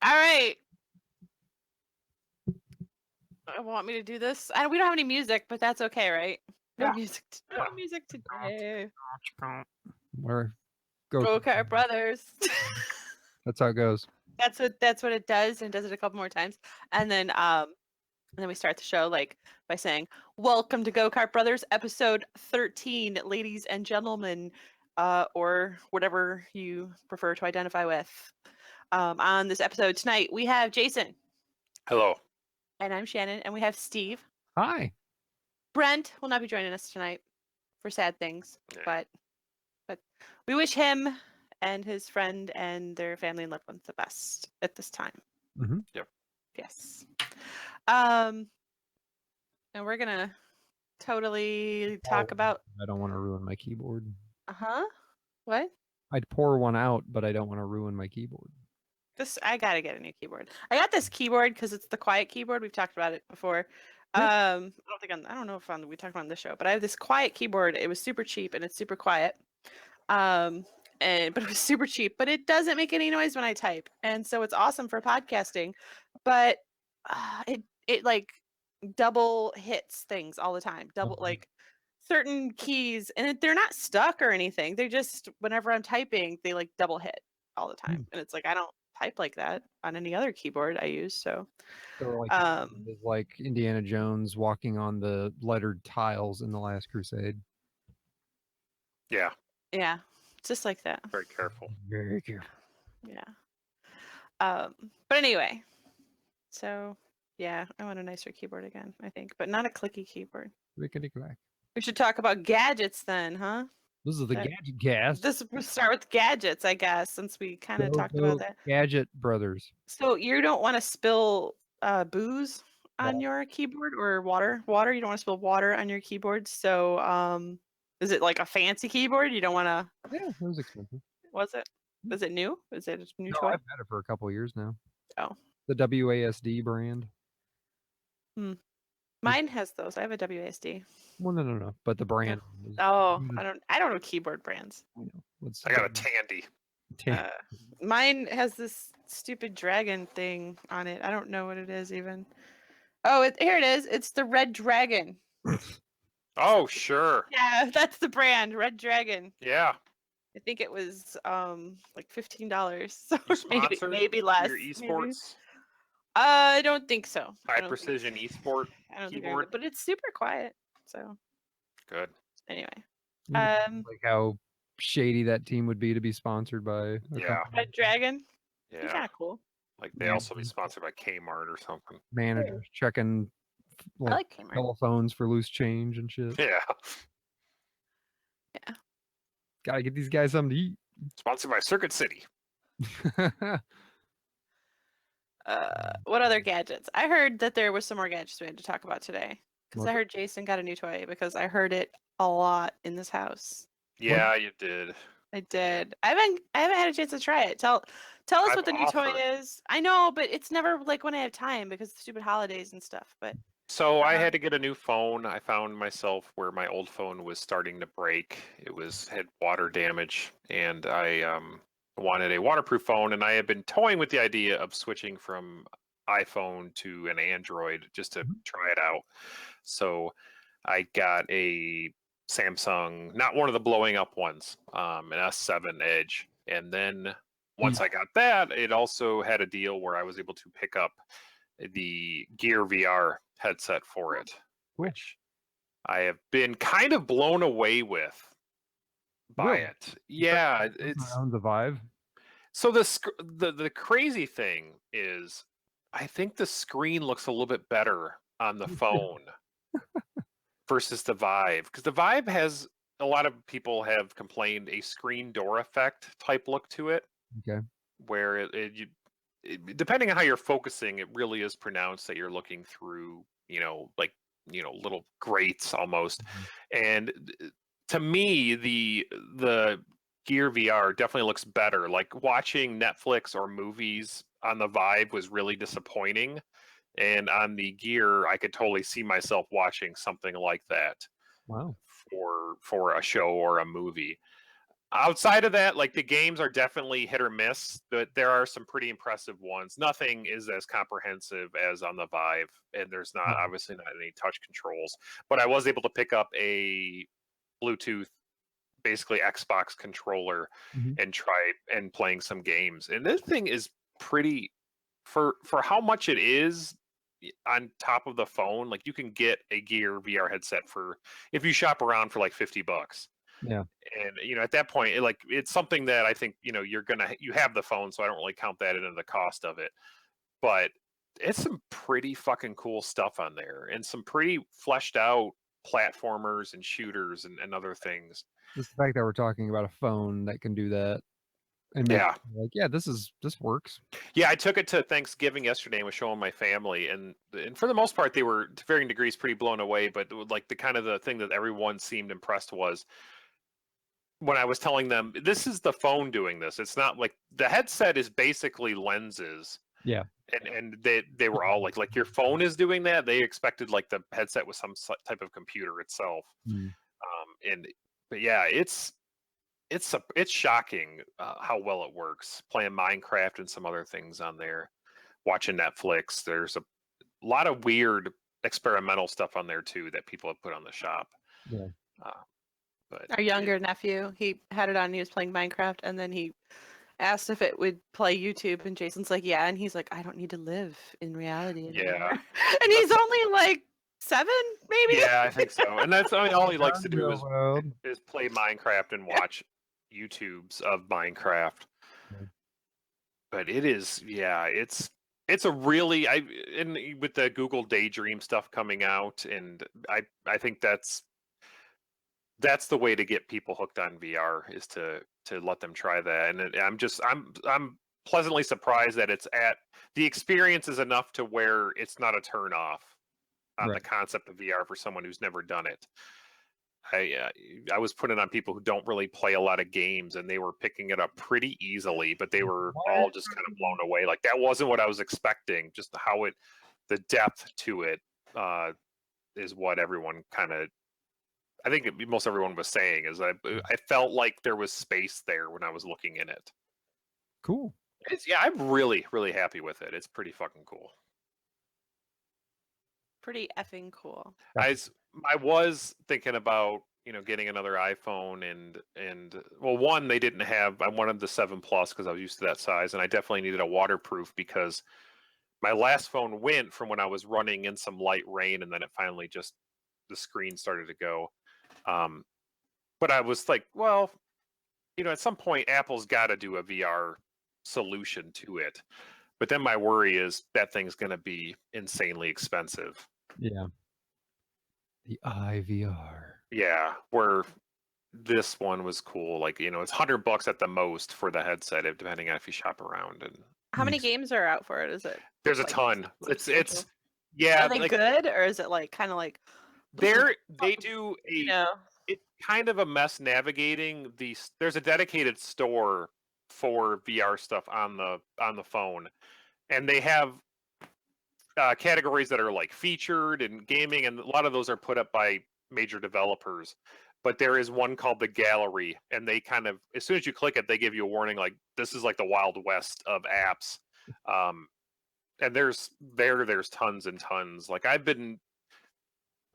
All right. Want me to do this? We don't have any music, but that's okay, right? No music. No music today. Where go? Go Kart Brothers. That's how it goes. That's what it does, and it does it a couple more times, and then we start the show like by saying, "Welcome to Go Kart Brothers, episode 13, ladies and gentlemen, or whatever you prefer to identify with." On this episode tonight, we have Jason. Hello. And I'm Shannon, and we have Steve. Hi. Brent will not be joining us tonight for sad things, Yeah. but we wish him and his friend and their family and loved ones the best at this time. Mm-hmm. Yep. Yes. And we're gonna totally talk about. I don't want to ruin my keyboard. What? I'd pour one out, but I don't want to ruin my keyboard. I gotta get a new keyboard. I got this keyboard because it's the quiet keyboard. We've talked about it before. I don't know if we talked about it on the show, but I have this quiet keyboard. It was super cheap and it's super quiet. But it was super cheap, but it doesn't make any noise when I type, and so it's awesome for podcasting. But it like double hits things all the time. Double like certain keys, and they're not stuck or anything. They're just whenever I'm typing, they like double hit all the time, and it's like I don't type like that on any other keyboard I use. So like Indiana Jones walking on the lettered tiles in The Last Crusade. Yeah. Yeah, just like that. Very careful. Very careful. Yeah. But anyway, so yeah, I want a nicer keyboard again, I think, but not a clicky keyboard. We should talk about gadgets then, huh? This is the gadget cast. We'll start with gadgets, I guess, since we kind of talked about that. Gadget Brothers. So you don't want to spill booze on your keyboard or water? You don't want to spill water on your keyboard. So is it like a fancy keyboard? You don't want to. Yeah, it was expensive. Was it? Is it new? Is it a new No, toy? I've had it for a couple of years now. Oh. The WASD brand. Mine has those. I have a WASD. Well, no. But the brand. Oh, I don't know keyboard brands. I got a Tandy. Mine has this stupid dragon thing on it. I don't know what it is even. Oh, here it is. It's the Red Dragon. Oh, sure. Yeah, that's the brand, Red Dragon. Yeah. I think it was like $15. So maybe less. Your esports? I don't think so. High precision esport keyboard, but it's super quiet. So good. Anyway, like how shady that team would be to be sponsored by. Red Dragon. Yeah, kind of cool. Like they also be sponsored by Kmart or something. Managers checking like telephones for loose change and shit. Yeah. Gotta get these guys something to eat. Sponsored by Circuit City. What other gadgets? I heard that there was some more gadgets we had to talk about today. Because I heard Jason got a new toy because I heard it a lot in this house. Yeah, you did. I did. I haven't had a chance to try it. Tell us what the new toy is. I know, but it's never like when I have time because of the stupid holidays and stuff. But so I had to get a new phone. I found myself where my old phone was starting to break. It had water damage, and I wanted a waterproof phone, and I had been toying with the idea of switching from iPhone to an Android just to try it out. So I got a Samsung, not one of the blowing up ones, an S7 Edge. And then once I got that, it also had a deal where I was able to pick up the Gear VR headset for it, which I have been kind of blown away with by it. Yeah, it's on the Vive. So the crazy thing is, I think the screen looks a little bit better on the phone versus the Vive, because the Vive has, a lot of people have complained, a screen door effect type look to it. Okay. Where depending on how you're focusing, it really is pronounced that you're looking through, little grates almost. And to me, the Gear VR definitely looks better. Like watching Netflix or movies on the Vive was really disappointing. And on the Gear, I could totally see myself watching something like that. Wow. For a show or a movie. Outside of that, like the games are definitely hit or miss, but there are some pretty impressive ones. Nothing is as comprehensive as on the Vive, and there's not obviously not any touch controls. But I was able to pick up a Bluetooth, basically Xbox controller, and try and playing some games. And this thing is pretty for how much it is on top of the phone. Like you can get a Gear VR headset for if you shop around for like $50. Yeah. And at that point, it's something that I think you have the phone, so I don't really count that into the cost of it. But it's some pretty fucking cool stuff on there, and some pretty fleshed out platformers and shooters and other things. Just the fact that we're talking about a phone that can do that, and like, this works. Yeah, I took it to Thanksgiving yesterday and was showing my family, and for the most part, they were to varying degrees pretty blown away. But like the thing that everyone seemed impressed was when I was telling them, this is the phone doing this. It's not like the headset is basically lenses. Yeah. And they were all like your phone is doing that. They expected like the headset was some type of computer itself. But yeah, it's shocking how well it works. Playing Minecraft and some other things on there, watching Netflix. There's a lot of weird experimental stuff on there too that people have put on the shop. Yeah. But our younger nephew, he had it on. He was playing Minecraft, and then he asked if it would play YouTube, and Jason's like, "Yeah," and he's like, "I don't need to live in reality anymore." And he's only like 7, maybe. Yeah, I think so. And that's all he likes to do is play Minecraft and watch YouTubes of Minecraft. But it is, it's a really with the Google Daydream stuff coming out, and I think that's the way to get people hooked on VR is to let them try that. And I'm pleasantly surprised that the experience is enough to where it's not a turn off on the concept of VR for someone who's never done it. I was putting on people who don't really play a lot of games, and they were picking it up pretty easily, but they were all just kind of blown away. Like that wasn't what I was expecting. Just the depth to it is what everyone I think most everyone was saying is I felt like there was space there when I was looking in it. Cool. I'm really, really happy with it. It's pretty fucking cool. Pretty effing cool. I was thinking about getting another iPhone and well, one they didn't have. I wanted the 7 Plus because I was used to that size, and I definitely needed a waterproof because my last phone went from when I was running in some light rain, and then it finally just the screen started to go. But I was like, well, at some point Apple's got to do a VR solution to it. But then my worry is that thing's going to be insanely expensive. Yeah. The iVR. Yeah, where this one was cool. Like, it's $100 at the most for the headset, depending on if you shop around. And how many games are out for it? Is it? There's a ton. It's yeah. Are they good, or is it like kind of like? They do a. It's kind of a mess navigating these. There's a dedicated store for VR stuff on the phone, and they have categories that are like featured and gaming, and a lot of those are put up by major developers. But there is one called the Gallery, and they kind of, as soon as you click it, they give you a warning like this is like the Wild West of apps. And there's tons and tons. Like I've been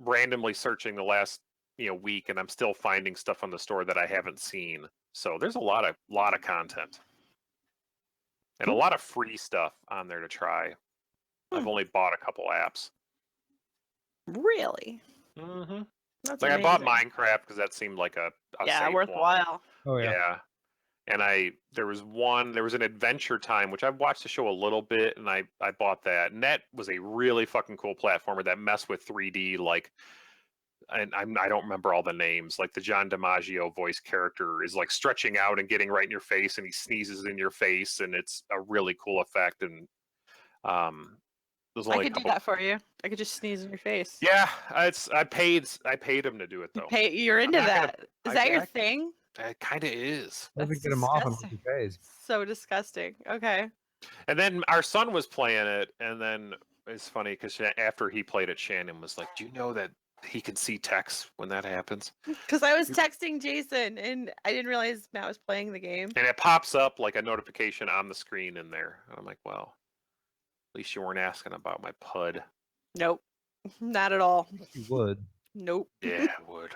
randomly searching the last week, and I'm still finding stuff on the store that I haven't seen. So there's a lot of content and a lot of free stuff on there to try. I've only bought a couple apps. Really? Mm-hmm. That's like amazing. I bought Minecraft because that seemed like a safe worthwhile. Oh yeah. And there was an Adventure Time, which I've watched the show a little bit, and I bought that, and that was a really fucking cool platformer that messed with 3D, like, and I don't remember all the names, like the John DiMaggio voice character is like stretching out and getting right in your face, and he sneezes in your face, and it's a really cool effect. And I could do that for you. I could just sneeze in your face. Yeah, I paid him to do it though. You're into that? Is that your thing? It kind of is. Doesn't get him off unless he pays. So disgusting. Okay. And then our son was playing it, and then it's funny because after he played it, Shannon was like, "Do you know that he can see text when that happens. Because I was texting Jason and I didn't realize Matt was playing the game. And it pops up like a notification on the screen in there. And I'm like, well, at least you weren't asking about my PUD. Nope, not at all. You would. Nope. Yeah, would.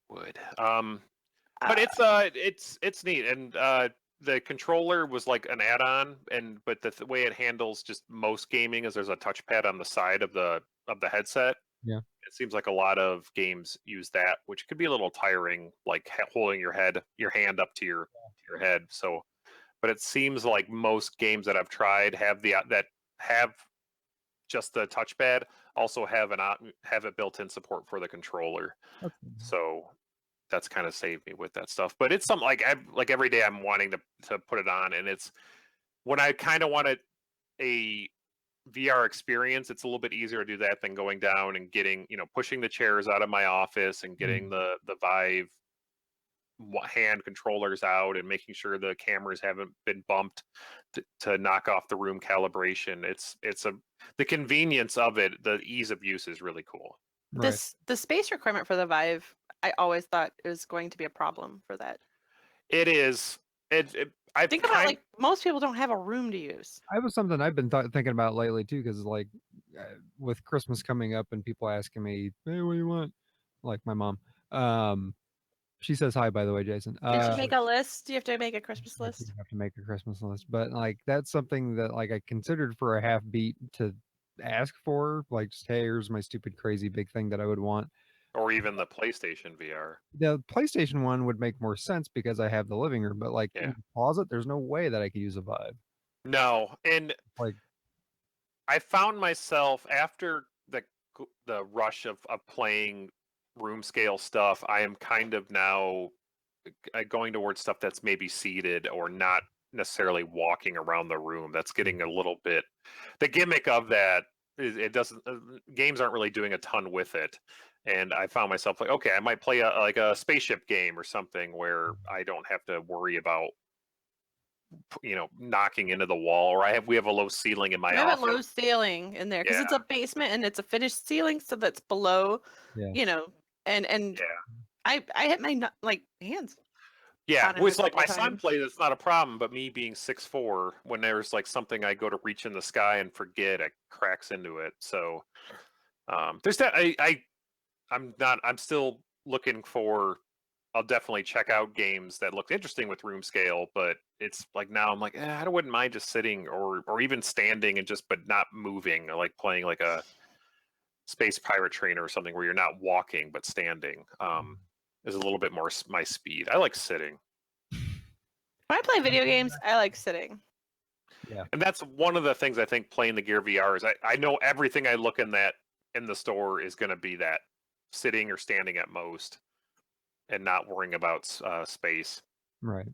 But it's neat, and the controller was like an add-on, but the way it handles just most gaming is there's a touchpad on the side of the headset. Yeah. It seems like a lot of games use that, which could be a little tiring, like holding your hand up to your head. So, but it seems like most games that I've tried have that have just the touchpad, also have it built-in support for the controller. Okay. So that's kind of saved me with that stuff. But it's something like every day I'm wanting to put it on, and it's when I kind of wanted a VR experience, it's a little bit easier to do that than going down and getting, pushing the chairs out of my office and getting the Vive hand controllers out and making sure the cameras haven't been bumped to knock off the room calibration. The convenience of it, the ease of use is really cool. Right. The space requirement for the Vive, I always thought it was going to be a problem for that. It is. I Think about like most people don't have a room to use. I was something I've been thinking about lately too, because like with Christmas coming up and people asking me, "Hey, what do you want?" Like my mom. She says hi, by the way, Jason. Did you make a list? Do you have to make a Christmas I list? do have to make a Christmas list, but like that's something that like I considered for a half beat to ask for, like just hey, here's my stupid crazy big thing that I would want. Or even the PlayStation VR. The PlayStation one would make more sense because I have the living room, but like in the closet, there's no way that I could use a Vive. No, and like I found myself after the rush of playing room scale stuff, I am kind of now going towards stuff that's maybe seated or not necessarily walking around the room. That's getting a little bit. The gimmick of that is it doesn't. Games aren't really doing a ton with it, and I found myself like, okay, I might play a spaceship game or something where I don't have to worry about knocking into the wall, or we have a low ceiling in my I have office. a low ceiling in there because it's a basement and it's a finished ceiling, so that's below. And I hit my hands. Yeah, it's like my son plays, it's not a problem, but me being 6'4", when there's like something I go to reach in the sky and forget, it cracks into it. So there's that. I'm still looking for. I'll definitely check out games that look interesting with room scale, but it's like now I'm like, I wouldn't mind just sitting or even standing and but not moving. I like playing like a Space Pirate Trainer or something where you're not walking but standing. Is a little bit more my speed. I like sitting. When I play video games, I like sitting. Yeah, and that's one of the things I think playing the Gear VR is I know everything I look in the store is going to be that sitting or standing at most. And not worrying about space. Right.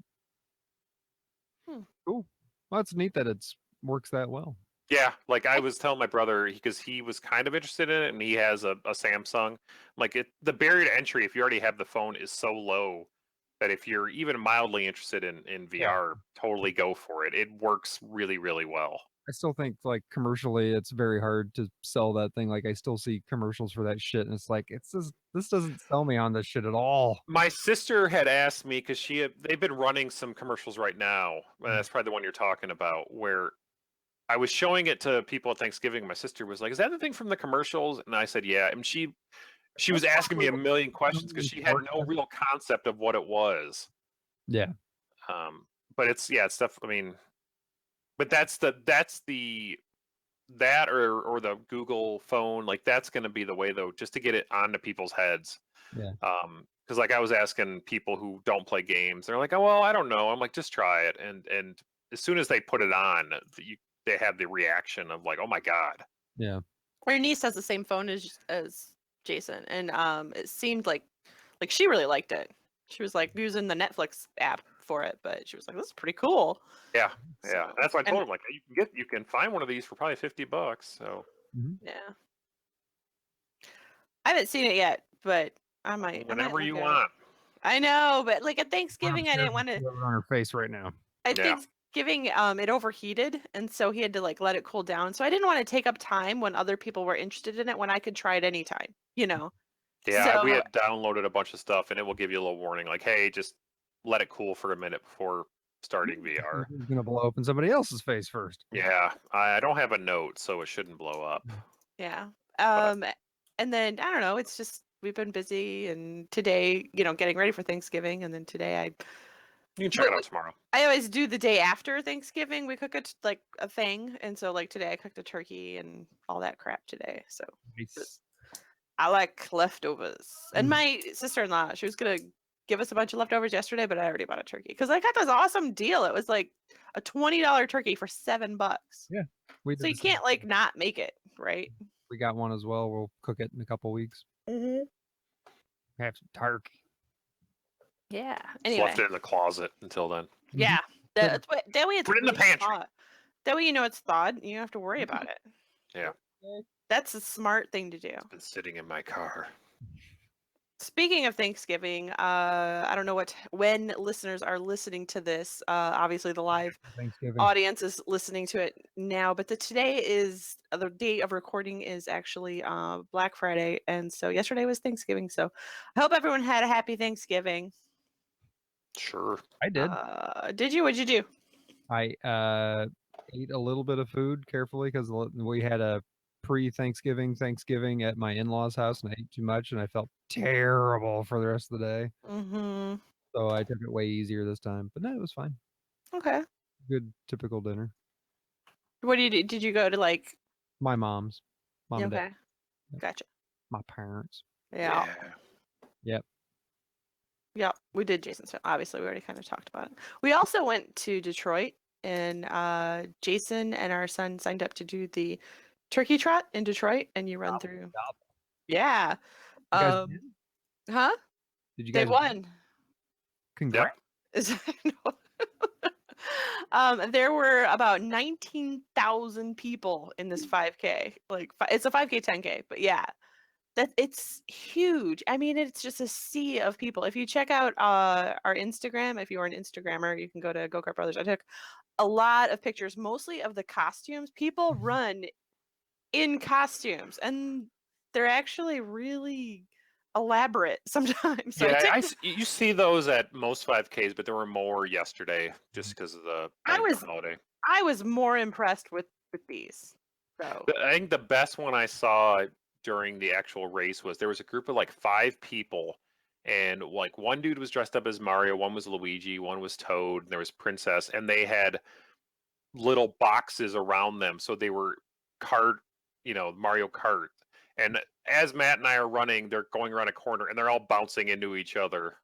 Cool. Well, it's neat that it works that well. Yeah, like I was telling my brother because he was kind of interested in it, and he has a Samsung. Like the barrier to entry, if you already have the phone, is so low that if you're even mildly interested in VR, totally go for it. It works really, really well. I still think like commercially it's very hard to sell that thing. Like I still see commercials for that shit and it's like this doesn't sell me on this shit at all. My sister had asked me because they've been running some commercials right now. And that's probably the one you're talking about, where I was showing it to people at Thanksgiving. My sister was like, "Is that the thing from the commercials?" And I said, "Yeah." And she was asking me a million questions because she had no real concept of what it was. Yeah. But it's stuff. I mean, but that's the or the Google phone, like that's going to be the way though, just to get it onto people's heads. Yeah. Because like I was asking people who don't play games, they're like, "Oh well, I don't know." I'm like, "Just try it," and as soon as they put it on, they have the reaction of like, "Oh my god." Yeah. Our niece has the same phone as Jason, and it seemed like she really liked it. She was like using the Netflix app for it, but she was like, "This is pretty cool." Yeah, yeah. That's why I told him like you can find one of these for probably $50. So yeah, I haven't seen it yet, but I might. Whenever you want. I know, but like at Thanksgiving, I didn't want to. On her face right now. At Thanksgiving, it overheated, and so he had to like let it cool down. So I didn't want to take up time when other people were interested in it when I could try it anytime, you know. Yeah, we So had downloaded a bunch of stuff, and it will give you a little warning, like, "Hey, just let it cool for a minute before starting VR." It's gonna blow up in somebody else's face first. Yeah, I don't have a note, so it shouldn't blow up. yeah. But And then I don't know, it's just we've been busy, and today, getting ready for Thanksgiving, and then today you can check it out tomorrow. I always do the day after Thanksgiving. We cook it like a thing, and so like today I cooked a turkey and all that crap today. So Nice. I like leftovers. And Mm. my sister-in-law, she was gonna give us a bunch of leftovers yesterday, but I already bought a turkey because I got this awesome deal. It was like a $20 turkey for $7. Yeah, we So did you the same can't like thing. not make it, right? We got one as well. We'll cook it in a couple weeks. Mm-hmm. Have some turkey. Yeah. Just Anyway, left it in the closet until then. yeah. That's what that way it's Put it in the really pantry. thawed. That way it's thawed and you don't have to worry about it. Yeah, That's a smart thing to do. it's been sitting in my car. Speaking of Thanksgiving, I don't know when listeners are listening to this. Obviously, the live Thanksgiving. audience is listening to it now, but today is the date of recording is actually Black Friday, and so yesterday was Thanksgiving. So I hope everyone had a happy Thanksgiving. Sure. I did. Did you? What'd you do? I ate a little bit of food carefully because we had a Thanksgiving at my in-laws' house, and I ate too much, and I felt terrible for the rest of the day. Mm-hmm. So I took it way easier this time. But no, it was fine. Okay. Good typical dinner. What did you do? Did you go to like? My mom's, mom and dad, Okay. Gotcha. my parents. Yeah. Yep. Yeah, we did Jason's. Obviously, we already kind of talked about it. We also went to Detroit, and Jason and our son signed up to do the turkey trot in Detroit, and you run through. Job. Yeah. You guys Um. did? Huh? Did you They guys? won. Congrats. No. There were about 19,000 people in this 5K. Like, it's a 5K, 10K, but yeah, it's huge. I mean, it's just a sea of people. If you check out our Instagram, if you're an Instagrammer, you can go to Kart Brothers. I took a lot of pictures, mostly of the costumes. People run in costumes, and they're actually really elaborate sometimes. So Yeah, you see those at most 5Ks, but there were more yesterday just because of the I was holiday. I was more impressed with these. So I think the best one I saw during the actual race was there was a group of like 5 people, and like one dude was dressed up as Mario, one was Luigi, one was Toad, and there was Princess, and they had little boxes around them, so they were Mario Kart. And as Matt and I are running, they're going around a corner and they're all bouncing into each other,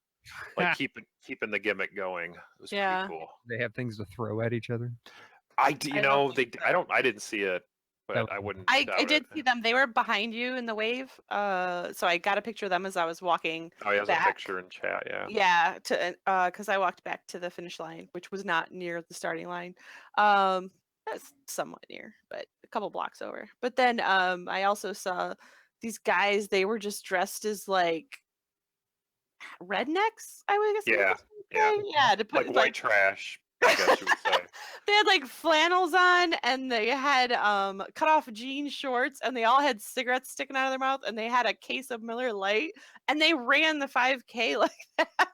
like keeping the gimmick going. It was yeah. pretty cool. They have things to throw at each other. I didn't see it, but I wouldn't I doubt did it. see them. They were behind you in the wave. So I got a picture of them as I was walking Oh, he has back. a picture in chat, yeah. Yeah, because I walked back to the finish line, which was not near the starting line. That's somewhat near, but a couple blocks over. But then I also saw these guys. They were just dressed as like rednecks. I would guess. Yeah. Yeah. To put Like white trash, I guess you would say. They had like flannels on, and they had cut off jean shorts, and they all had cigarettes sticking out of their mouth, and they had a case of Miller Lite, and they ran the 5K like that.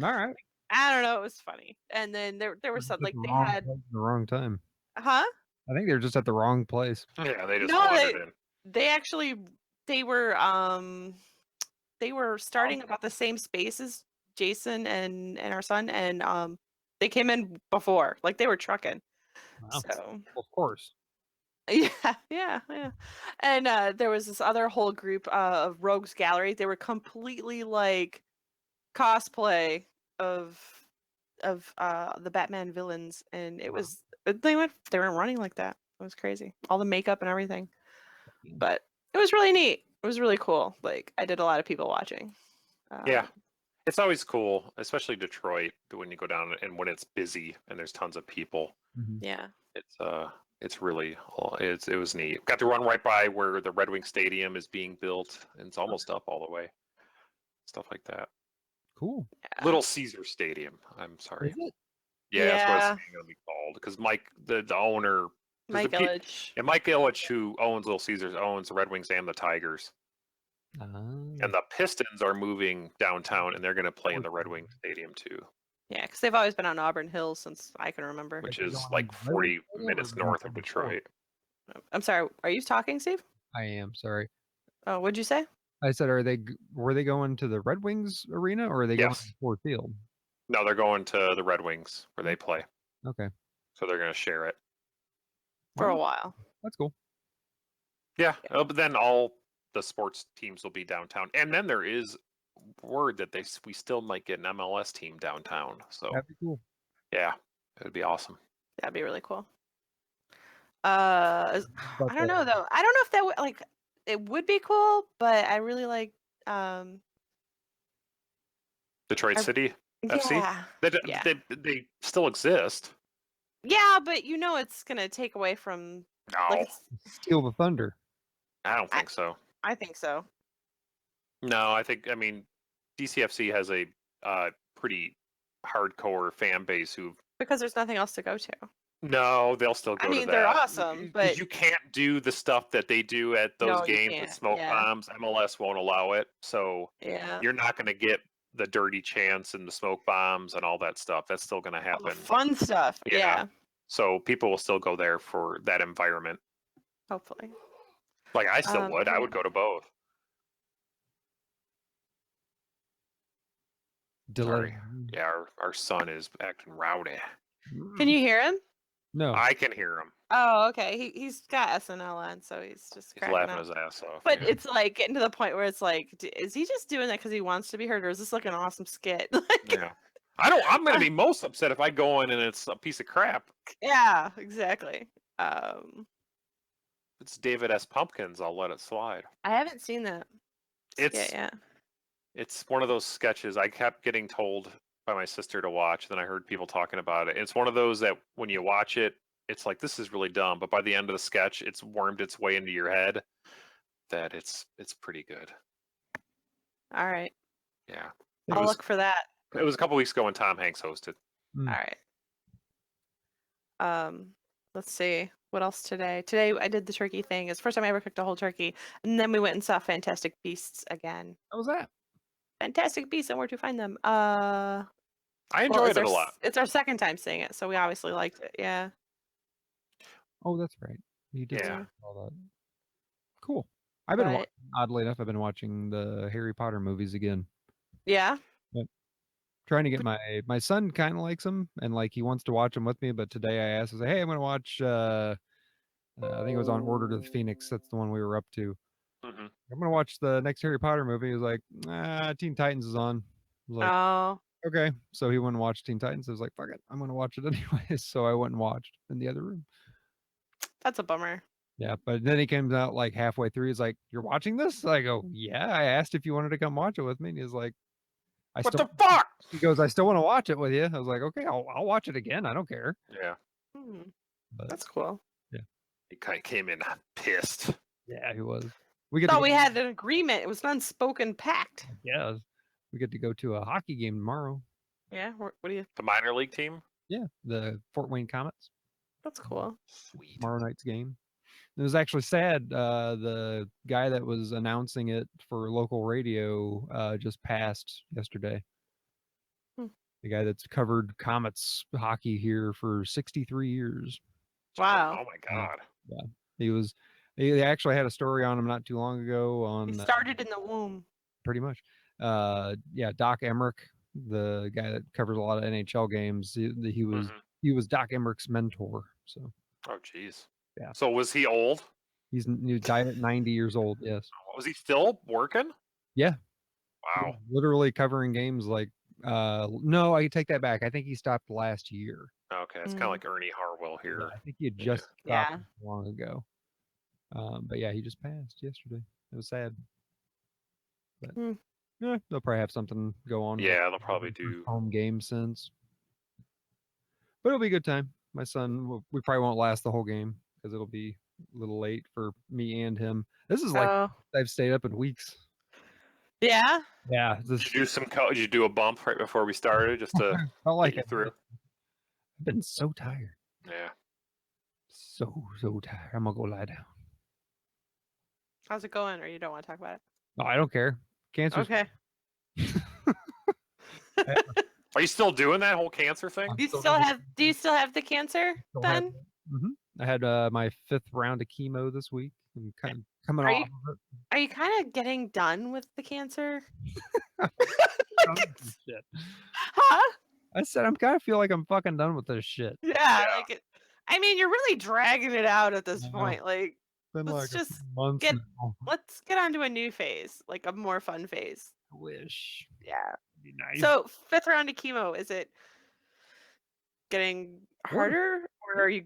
All right. I don't know, it was funny. And then there We're was just some at like the they wrong had place at the wrong time. huh? I think they're just at the wrong place. Yeah, they just No, wandered in. they actually they were starting about the same space as Jason and our son, and they came in before, like they were trucking. Wow. So Of course. yeah. And there was this other whole group of Rogues Gallery. They were completely like cosplay of the Batman villains, and it Wow. was they were running like that. It was crazy. All the makeup and everything. But it was really neat. It was really cool. Like I did a lot of people watching. Yeah. It's always cool, especially Detroit, when you go down and when it's busy and there's tons of people. Yeah. It's really it was neat. Got to run right by where the Red Wing Stadium is being built, and it's almost up all the way. Stuff like that. Cool. Yeah. Little Caesar Stadium. I'm sorry. Is it? Yeah, that's what it's Yeah. going to be called. Because Mike, the owner, Mike Ilitch. and Mike Ilitch, who owns Little Caesars, owns the Red Wings and the Tigers. Oh. And the Pistons are moving downtown, and they're going to play in the Red Wing Stadium too, Yeah, because they've always been on Auburn Hills since I can remember. which They're is going like to Red Wings 40 Stadium or minutes they're going north to of the Fort? Detroit. I'm sorry. Are you talking, Steve? I am sorry. Oh, what'd you say? I said, were they going to the Red Wings arena or are they going to Yes. Ford Field? No, they're going to the Red Wings where they play. Okay, So they're going to share it. For a Wow, while. that's cool. Yeah, but then all the sports teams will be downtown, and then there is word that we still might get an MLS team downtown. So That'd be cool. yeah, it would be awesome. That'd be really cool. But I don't know though. I don't know if that would like it would be cool, but I really like Detroit City FC. Yeah. They still exist. Yeah, but it's gonna take away from No, Steal the Thunder. I don't think so. I think so. No, I mean, DCFC has a pretty hardcore fan base who. Because there's nothing else to go to. No, they'll still go to that. I mean, they're awesome, but you can't do the stuff that they do at those No, you games with can't, smoke yeah. bombs. MLS won't allow it, so yeah. you're not going to get the dirty chants and the smoke bombs and all that stuff. That's still going to All the happen. fun stuff. Yeah. Yeah. So people will still go there for that environment. Hopefully. Like I still would. I would go to both. Delay. Yeah, our son is acting rowdy. Can you hear him? No. I can hear him. Oh, okay. He's got SNL on, so he's just He's cracking laughing up. his ass off. But yeah. it's like getting to the point where it's like, is he just doing that because he wants to be heard, or is this like an awesome skit? Like, Yeah. I'm gonna be most upset if I go in and it's a piece of crap. yeah, exactly. If it's David S. Pumpkins, I'll let it slide. I haven't seen that skit yet. It's one of those sketches I kept getting told by my sister to watch. Then I heard people talking about it. It's one of those that when you watch it, it's like, this is really dumb. But by the end of the sketch, it's wormed its way into your head that it's pretty good. All right. Yeah. I'll look for that. It was a couple weeks ago when Tom Hanks hosted. All right. Let's see. What else today? Today I did the turkey thing. It's the first time I ever cooked a whole turkey. And then we went and saw Fantastic Beasts again. How was that? Fantastic Beasts and Where to Find Them. I enjoyed it a lot. It's our second time seeing it, so we obviously liked it. Yeah. Oh, that's right. You did Yeah. all that. Cool. Oddly enough, I've been watching the Harry Potter movies again. Yeah. Trying to get my son kind of likes them and like he wants to watch them with me. But today I asked, I said, hey, I'm going to watch. I think it was on Order to the Phoenix. That's the one we were up to. Mm-hmm. I'm going to watch the next Harry Potter movie. He was like, Teen Titans is on. I was like, Oh. okay. So he went and watched Teen Titans. I was like, fuck it, I'm going to watch it anyway. So I went and watched in the other room. That's a bummer. Yeah, but then he comes out like halfway through. He's like, "You're watching this?" I go, "Yeah." I asked if you wanted to come watch it with me, and he's like, What the fuck? He goes, "I still want to watch it with you." I was like, "Okay, I'll watch it again. I don't care." Yeah. But, That's cool. Yeah. He kind of came in pissed. Yeah, he was. I thought we had an agreement. It was an unspoken pact. Yeah, we get to go to a hockey game tomorrow. Yeah. What do you? The minor league team? Yeah, the Fort Wayne Comets. That's cool. Sweet. Tomorrow night's game. It was actually sad. The guy that was announcing it for local radio just passed yesterday. The guy that's covered Comets hockey here for 63 years. Wow. Oh my god. Yeah. He actually had a story on him not too long ago on He started in the womb. pretty much. Doc Emmerich, the guy that covers a lot of NHL games. He was Doc Emmerich's mentor. So. Oh jeez. Yeah. So was he old? He died at 90 years old. Yes. Was he still working? Yeah. Wow. Yeah, literally covering games like. No, I take that back. I think he stopped last year. Okay, it's kind of like Ernie Harwell here. Yeah, I think he had just stopped long ago. But yeah, he just passed yesterday. It was sad. But yeah, they'll probably have something go on. Yeah, they'll probably do home game since. But it'll be a good time. My son, we probably won't last the whole game because it'll be a little late for me and him. This is like I've stayed up in weeks. Yeah. Yeah. Did you do a bump right before we started just to I like get you through? I've been so tired. Yeah. So tired. I'm gonna go lie down. How's it going? Or you don't want to talk about it? No, I don't care. Cancer's Okay. Are you still doing that whole cancer thing? Do you still have the cancer then? I had my 5th round of chemo this week. I'm kind of coming Are off you- of it. Are you kind of getting done with the cancer? Shit. Huh? I said I'm kind of feel like I'm fucking done with this shit. Yeah, like it. I mean, you're really dragging it out at this I know. point. Like, Been let's like a just few months get now. let's get on to a new phase, like a more fun phase. I wish. Yeah. It'd be nice. So 5th round of chemo, is it getting harder, or are you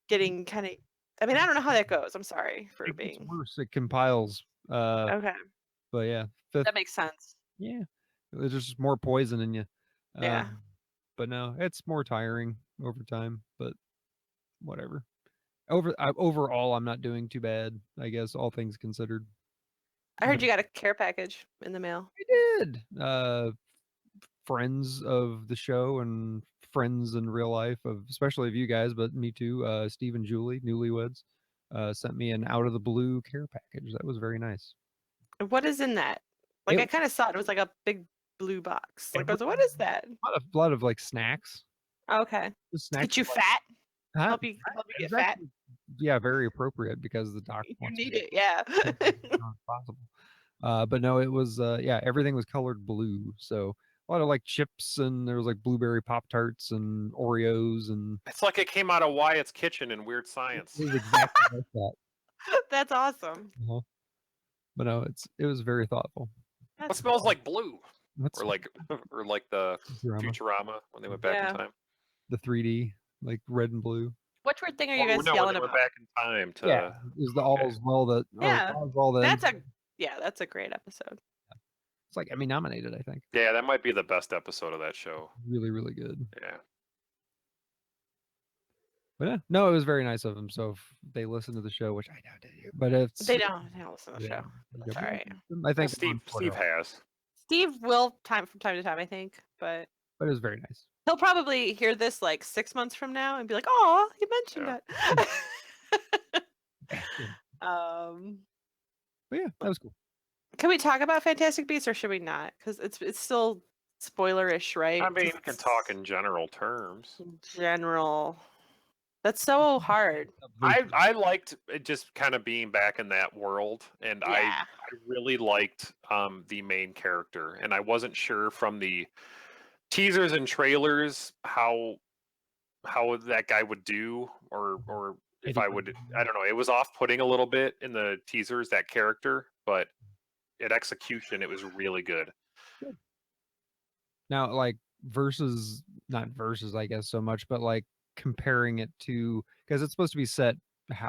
getting kind of? I mean, I don't know how that goes. I'm sorry for it gets being. worse. It compiles. Okay, But yeah, 5th. that makes sense. Yeah, there's just more poison in you. Yeah. But no, it's more tiring over time. But whatever. Overall, I'm not doing too bad. I guess all things considered. I heard you got a care package in the mail. I did. Friends of the show and friends in real life, especially of you guys, but me too. Steve and Julie, newlyweds, sent me an out of the blue care package. That was very nice. What is in that? Like, I It- kind of saw it. It was like a big blue box. Like, I was Every- like, what is that? A lot of like snacks. Okay. Just snacks. Get you fat? Huh? Help you get It's fat? actually- yeah, very appropriate because the doctor You wants need me it, yeah. as soon as possible. But no, it was yeah, everything was colored blue. So a lot of like chips, and there was like blueberry Pop Tarts and Oreos, and It's like it came out of Wyatt's Kitchen in Weird Science. it was exactly like that. That's awesome. Uh-huh. But no, it was very thoughtful. What smells like blue? What's Or like the Futurama? Futurama when they went back Yeah. in time. The 3D, like red and blue. Which weird thing are you Oh, guys no, when yelling they went about? back in time to Yeah, is the all's well that Yeah, all's well that that's a great episode. it's like Emmy nominated, I think. Yeah, that might be the best episode of that show. Really, really good. Yeah. But yeah, no, it was very nice of them. So if they listen to the show, which I doubt they do, but it's They don't listen to the yeah, show. yeah, That's but all right. I think Steve has. Steve will from time to time, I think, but but it was very nice. he'll probably hear this like 6 months from now and be like, "Oh, you mentioned that." But yeah, that was cool. Can we talk about Fantastic Beasts or should we not? Because it's still spoilerish, right? I mean, 'Cause we can talk in general terms. in general. That's so hard. I liked it just kind of being back in that world, and I Yeah. really liked the main character, and I wasn't sure from the teasers and trailers how that guy would do, or if I would, I don't know. It was off-putting a little bit in the teasers, that character, but at execution, it was really good. Now, like not versus, I guess so much, but like comparing it to, because it's supposed to be set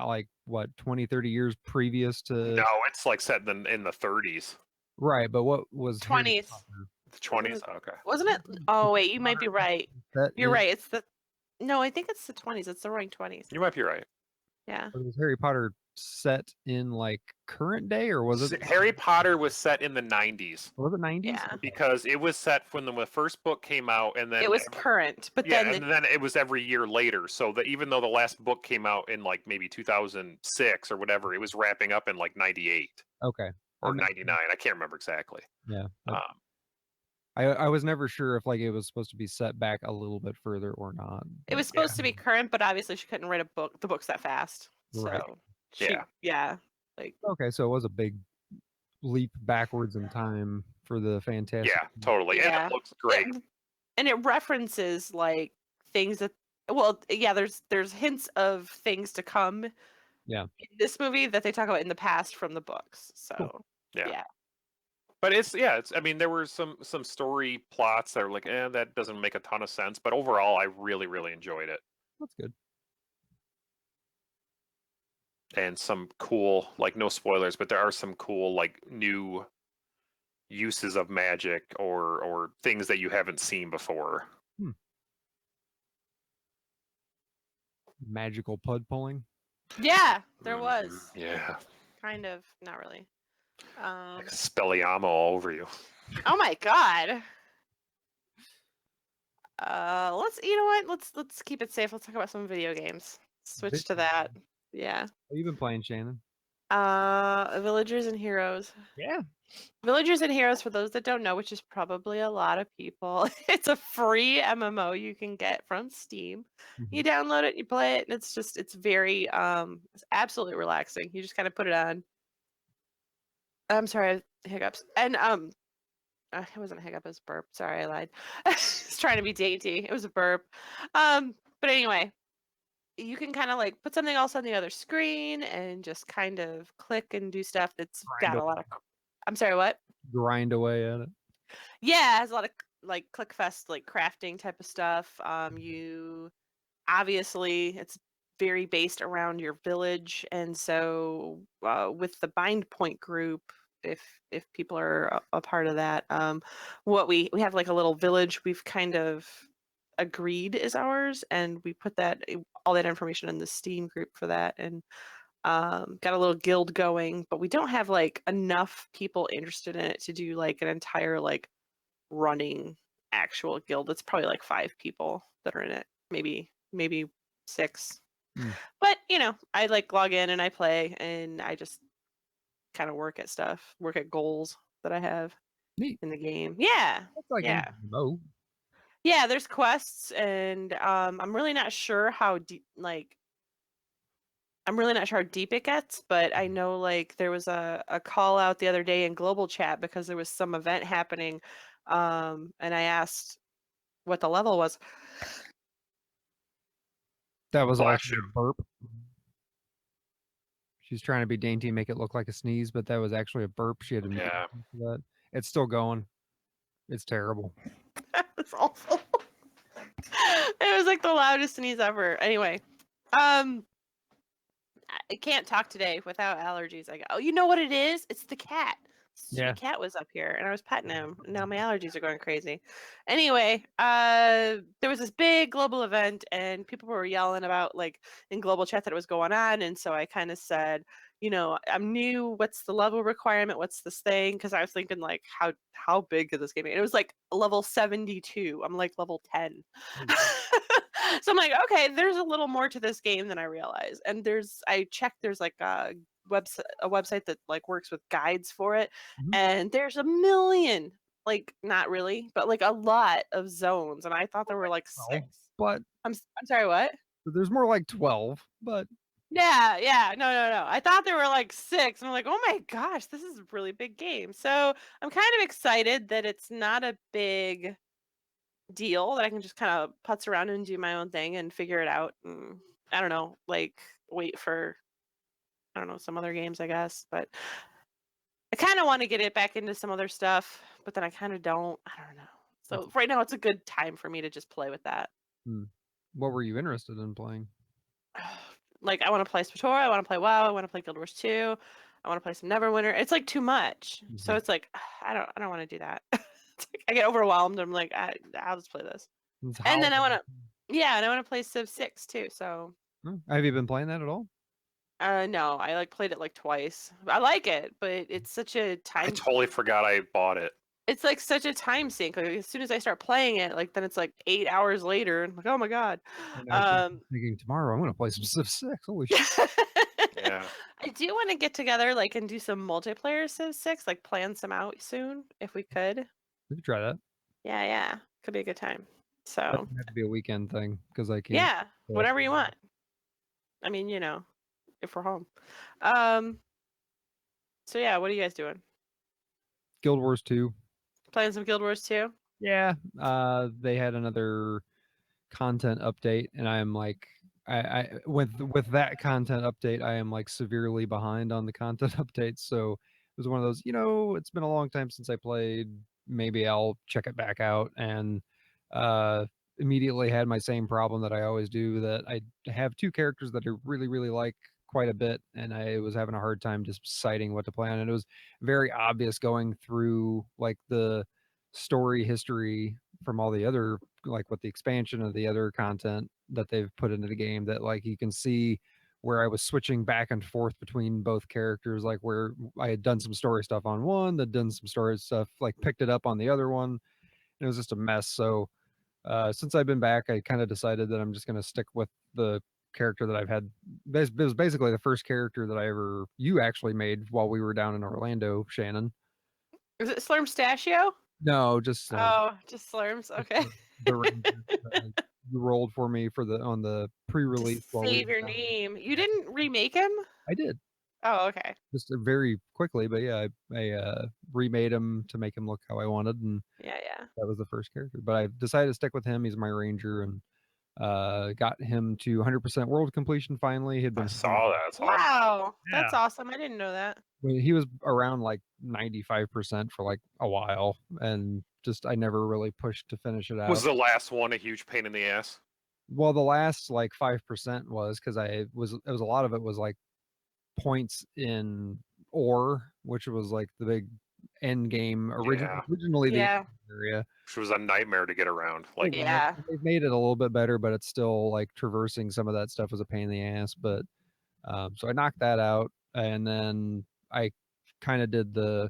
like what 20, 30 years previous to. No, it's like set in the 30s, Right, but what was Harry 20s. Potter the 20s. Okay. Wasn't it? Oh wait, you might be right. set You're in- right. It's the No, I think it's the 20s. It's the roaring 20s. You might be right. Yeah. Was Harry Potter set in like current day, or was it Harry Potter was set in the 90s. Was it 90s? Yeah. Because it was set when the first book came out, and then It was current, but yeah, then and then it was every year later. So that even though the last book came out in like maybe 2006 or whatever, it was wrapping up in like 98 Okay. or That makes 99. I can't remember exactly. Yeah. Um, I was never sure if like it was supposed to be set back a little bit further or not. it was supposed to be current, but obviously she couldn't write the books that fast. Right. So Yeah. like Okay, so it was a big leap backwards in time for the Fantastic. yeah, totally. Yeah. And it looks great. and it references like things that there's hints of things to come. Yeah. In this movie that they talk about in the past from the books. So Cool. Yeah. But it's I mean, there were some story plots that were like, that doesn't make a ton of sense. But overall, I really, really enjoyed it. That's good. And some cool, like, no spoilers, but there are some cool, like, new uses of magic or things that you haven't seen before. Magical pud pulling. yeah, there was. Yeah. Kind of, not really. Like Spelliamo all over you. Oh my god. Let's you know what? Let's keep it safe. Let's talk about some video games. Switch to that. Yeah. Have you been playing, Shannon? Villagers and Heroes. Yeah. Villagers and Heroes, for those that don't know, which is probably a lot of people, it's a free MMO you can get from Steam. You download it, you play it, and it's very it's absolutely relaxing. You just kind of put it on. I'm sorry, I have hiccups. And it wasn't a hiccup, it was a burp. Sorry, I lied. I was trying to be dainty. It was a burp. But anyway, you can kind of like put something else on the other screen and just kind of click and do stuff that's got a lot of. I'm sorry, what? Grind away at it. Yeah, it has a lot of like ClickFest, like crafting type of stuff. You obviously it's very based around your village, and so with the Bind Point group, if people are a part of that, what we have like a little village we've kind of agreed is ours, and we put that all that information in the Steam group for that, and got a little guild going, but we don't have like enough people interested in it to do like an entire like running actual guild. It's probably like 5 people that are in it, maybe 6. But you know, I like log in and I play, and I just kind of work at goals that I have Neat. in the game. Yeah. That's like Yeah. MMO. Yeah, there's quests, and I'm really not sure how deep it gets, but I know like there was a call out the other day in global chat because there was some event happening, and I asked what the level was. That was Bless actually a burp. She's trying to be dainty and make it look like a sneeze, but that was actually a burp. She had to Yeah. for that. It's still going. It's terrible. That was awful. It was like the loudest sneeze ever. Anyway, I can't talk today without allergies. Oh, you know what it is? It's the cat. Yeah. The cat was up here and I was petting him. Now my allergies are going crazy. Anyway, there was this big global event and people were yelling about like in global chat that it was going on. And so I kind of said, you know, I'm new. What's the level requirement? What's this thing? Because I was thinking like, how big could this game be? And it was like level 72. I'm like level 10. So I'm like, okay, there's a little more to this game than I realized. And I checked, there's like a website that like works with guides for it, and there's a million, like not really, but like a lot of zones, and I thought there were like 6. But I'm sorry, what? there's more like 12, but Yeah, no. I thought there were like 6. And I'm like, oh my gosh, this is a really big game. So I'm kind of excited that it's not a big deal, that I can just kind of putz around and do my own thing and figure it out. And I don't know, like wait for, I don't know, some other games, I guess. But I kind of want to get it back into some other stuff, but then I kind of don't. I don't know. So right now it's a good time for me to just play with that. What were you interested in playing? Like I want to play SWTOR, I want to play WoW, I want to play Guild Wars 2, I want to play some Neverwinter. It's like too much. So it's like I don't want to do that. It's like, I get overwhelmed. I'm like I'll just play this. And then I want to play Civ 6 too. So have you been playing that at all? no, I like played it like twice. I like it, but it's such a time. I totally forgot I bought it. It's like such a time sink. Like as soon as I start playing it, like then it's like 8 hours later, and I'm like, oh my god. Thinking tomorrow I'm gonna play some Civ 6. Holy shit! Yeah. I do want to get together, like, and do some multiplayer Civ 6, like plan some out soon if we could. We could try that. Yeah, could be a good time. So That would have to be a weekend thing because I can't. Yeah, whatever you want. I mean, you know, if we're home. So yeah, what are you guys doing? Guild Wars 2. Playing some Guild Wars 2? Yeah. They had another content update, and I am like, I with that content update, I am like severely behind on the content updates. So it was one of those, you know, it's been a long time since I played. Maybe I'll check it back out, and immediately had my same problem that I always do, that I have 2 characters that I really, really like quite a bit, and I was having a hard time just deciding what to play on. And it was very obvious going through like the story history from all the other, like with the expansion of the other content that they've put into the game, that like you can see where I was switching back and forth between both characters, like where I had done some story stuff on one, that done some story stuff, like picked it up on the other one. It was just a mess. So since I've been back, I kind of decided that I'm just going to stick with the character that I've had. It was basically the first character that you actually made while we were down in Orlando, Shannon. Is it Slurm Stachio? No, just Slurm. Oh, just Slurms. Okay. The Ranger. You rolled for me on the pre-release. Save your name. You didn't remake him? I did. Oh, okay. Just very quickly, but yeah, I remade him to make him look how I wanted, and Yeah. that was the first character. But I decided to stick with him. He's my ranger, and got him to 100% world completion finally. He'd I been saw that. That's awesome. Wow, that's awesome. I didn't know that. he was around like 95% for like a while, and just I never really pushed to finish it out. Was the last one a huge pain in the ass? Well, the last like 5% was because it was a lot of it was like points in ore, which was like the big end game originally the area, which was a nightmare to get around. Like, they've made it a little bit better, but it's still like traversing some of that stuff was a pain in the ass. But so I knocked that out, and then I kind of did the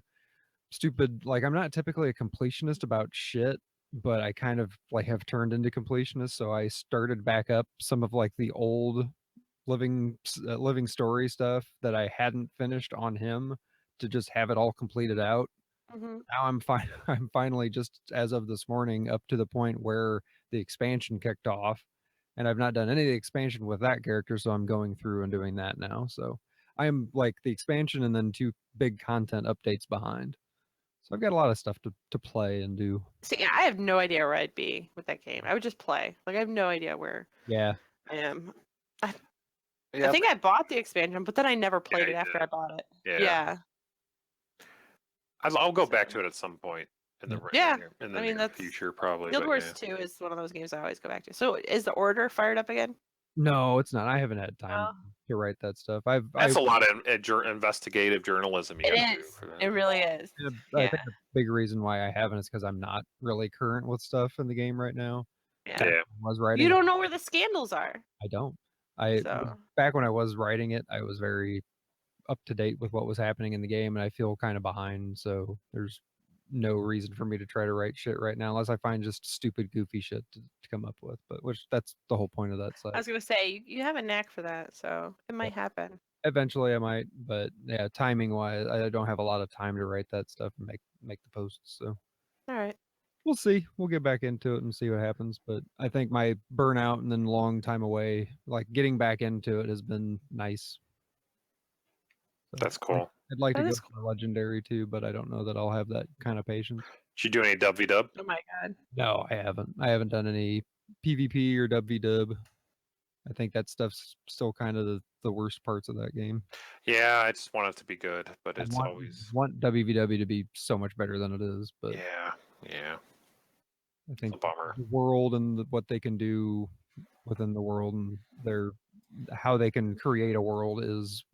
stupid, like, I'm not typically a completionist about shit, but I kind of like have turned into completionist, so I started back up some of like the old living story stuff that I hadn't finished on him to just have it all completed out. Mm-hmm. Now I'm fine. I'm finally, just as of this morning, up to the point where the expansion kicked off, and I've not done any of the expansion with that character, so I'm going through and doing that now. So I'm like the expansion and then 2 big content updates behind. So I've got a lot of stuff to play and do. See, I have no idea where I'd be with that game. I would just play. Like, I have no idea where I am. I think I bought the expansion, but then I never played it after I bought it. Yeah. I'll go back to it at some point in the near future, probably. Guild Wars 2 is one of those games I always go back to. So is the Order fired up again? No, it's not. I haven't had time to write that stuff. That's a lot of investigative journalism. It is. For that. It really is. I think the big reason why I haven't is because I'm not really current with stuff in the game right now. Yeah. I was writing. You don't know where the scandals are. I don't. Back when I was writing it, I was very up to date with what was happening in the game, and I feel kind of behind. So there's no reason for me to try to write shit right now unless I find just stupid, goofy shit to come up with. But that's the whole point of that site. I was gonna say you have a knack for that, so it might happen. Eventually, I might, but yeah, timing wise, I don't have a lot of time to write that stuff and make the posts. So, all right, we'll see. We'll get back into it and see what happens. But I think my burnout and then long time away, like getting back into it, has been nice. So that's cool. I'd like to go for legendary too, but I don't know that I'll have that kind of patience. Did you do any WV-dub? Oh my god. No, I haven't. I haven't done any PvP or WV-dub. I think that stuff's still kind of the worst parts of that game. Yeah, I just want it to be good, but I want WVW to be so much better than it is. But yeah. I think it's a bummer. The world and what they can do within the world and how they can create a world is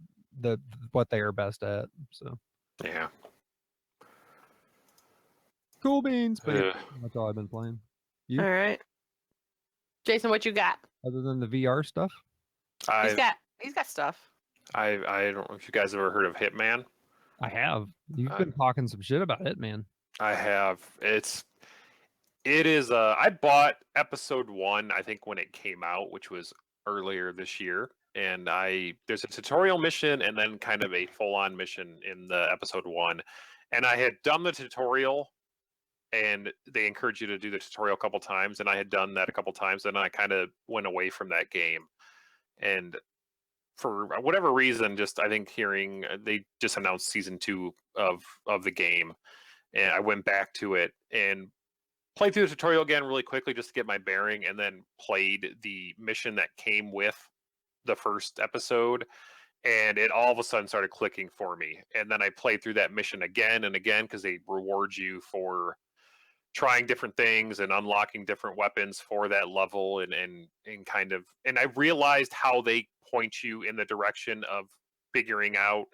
what they are best at. So yeah. Cool beans, but that's all I've been playing. You? All right, Jason, what you got? Other than the VR stuff, he's got stuff. I don't know if you guys ever heard of Hitman. I have. You've been talking some shit about Hitman. I have. It is. I bought episode 1, I think, when it came out, which was earlier this year. And there's a tutorial mission and then kind of a full-on mission in the episode 1. And I had done the tutorial, and they encourage you to do the tutorial a couple times, and I had done that a couple times, and I kind of went away from that game. And for whatever reason, I think hearing they just announced season 2 of the game, and I went back to it and played through the tutorial again really quickly just to get my bearing, and then played the mission that came with the first episode, and it all of a sudden started clicking for me. And then I played through that mission again and again because they reward you for trying different things and unlocking different weapons for that level, and I realized how they point you in the direction of figuring out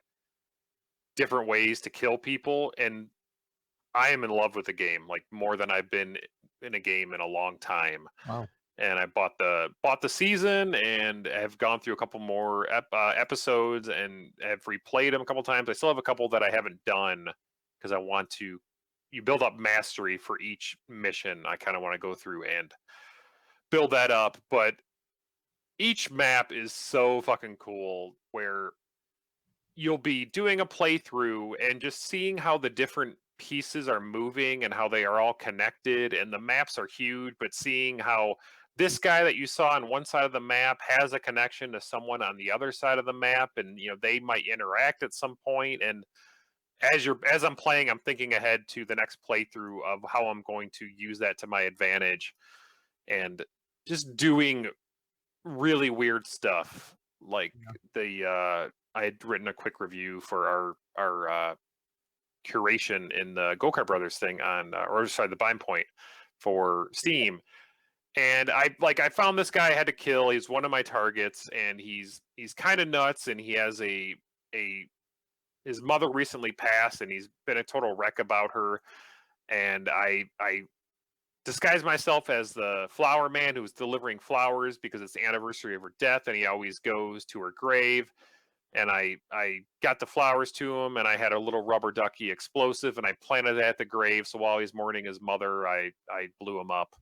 different ways to kill people, and I am in love with the game, like more than I've been in a game in a long time. Wow. And I bought the season and have gone through a couple more episodes and have replayed them a couple times. I still have a couple that I haven't done because I want to you build up mastery for each mission. I kind of want to go through and build that up, but each map is so fucking cool where you'll be doing a playthrough and just seeing how the different pieces are moving and how they are all connected, and the maps are huge, but seeing how this guy that you saw on one side of the map has a connection to someone on the other side of the map, and they might interact at some point. And as I'm playing, I'm thinking ahead to the next playthrough of how I'm going to use that to my advantage, and just doing really weird stuff. Like I had written a quick review for our curation in the Kart Brothers thing on, the Bind Point for Steam. And I found this guy I had to kill. He's one of my targets, and he's kind of nuts, and he has his mother recently passed, and he's been a total wreck about her. And I disguised myself as the flower man who was delivering flowers because it's the anniversary of her death, and he always goes to her grave. And I got the flowers to him, and I had a little rubber ducky explosive, and I planted it at the grave. So while he's mourning his mother, I blew him up.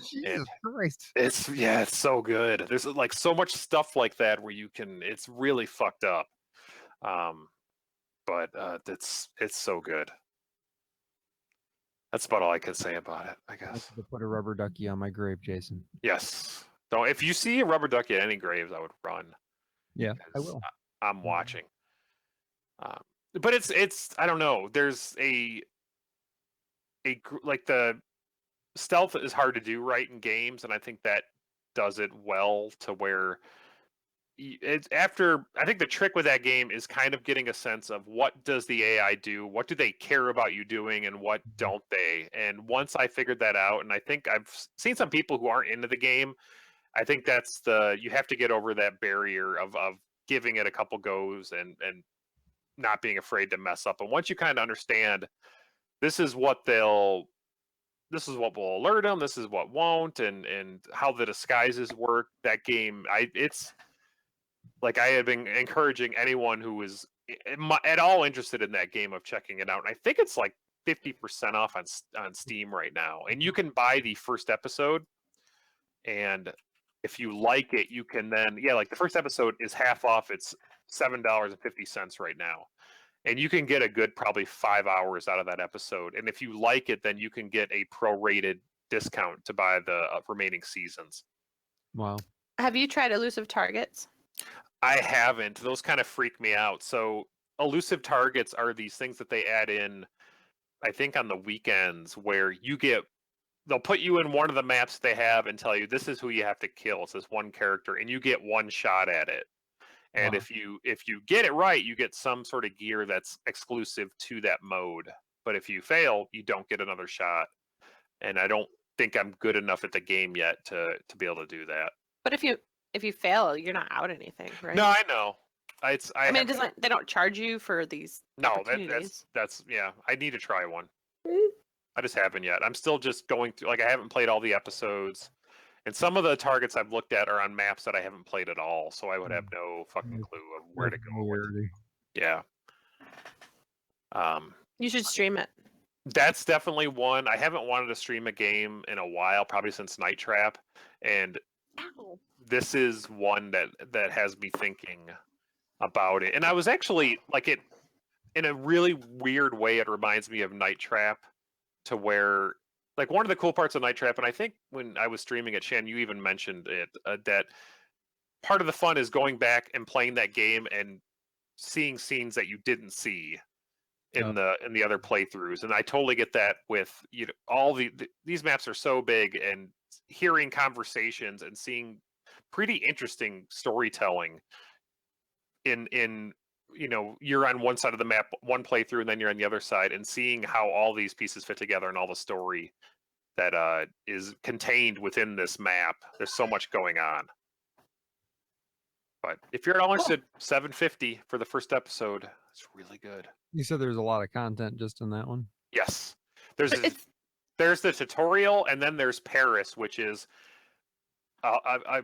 Jesus Christ! It's so good. There's like so much stuff like that where you can. It's really fucked up, but it's so good. That's about all I could say about it, I guess. To put a rubber ducky on my grave, Jason. Yes. So if you see a rubber ducky at any graves, I would run. Yeah, I will. I'm watching. But it's I don't know. There's like the stealth is hard to do right in games, and I think that does it well to where I think the trick with that game is kind of getting a sense of what does the AI do, what do they care about you doing, and what don't they. And once I figured that out, and I think I've seen some people who aren't into the game, I think that's you have to get over that barrier of giving it a couple goes and not being afraid to mess up. And once you kind of understand this is what will alert them, this is what won't, and how the disguises work, that game, it's like I have been encouraging anyone who is at all interested in that game of checking it out. And I think it's like 50% off on Steam right now. And you can buy the first episode, and if you like it, you can then, like the first episode is half off. It's $7.50 right now. And you can get a good probably 5 hours out of that episode. And if you like it, then you can get a prorated discount to buy the remaining seasons. Wow. Have you tried elusive targets? I haven't. Those kind of freak me out. So elusive targets are these things that they add in, I think on the weekends, where they'll put you in one of the maps they have and tell you this is who you have to kill. It's this one character, and you get one shot at it. And Wow. if you get it right, you get some sort of gear that's exclusive to that mode. But if you fail, you don't get another shot. And I don't think I'm good enough at the game yet to be able to do that. But if you fail, you're not out anything, right? No, I know. I mean, they don't charge you for these opportunities. That's I need to try one. I just haven't yet. I'm still just going through, I haven't played all the episodes, and some of the targets I've looked at are on maps that I haven't played at all, so I would have no fucking clue of where to go. Yeah. You should stream it. That's definitely one. I haven't wanted to stream a game in a while, probably since Night Trap, and this is one that has me thinking about it. And I was actually it in a really weird way. It reminds me of Night Trap, to where one of the cool parts of Night Trap, and I think when I was streaming it, Shannon, you even mentioned it, that part of the fun is going back and playing that game and seeing scenes that you didn't see in the other playthroughs. And I totally get that with all these maps are so big, and hearing conversations and seeing pretty interesting storytelling in you're on one side of the map, one playthrough, and then you're on the other side, and seeing how all these pieces fit together and all the story that is contained within this map. There's so much going on. But if you're at all interested, $7.50 for the first episode. It's really good. You said there's a lot of content just in that one? Yes. There's the tutorial, and then there's Paris, which is a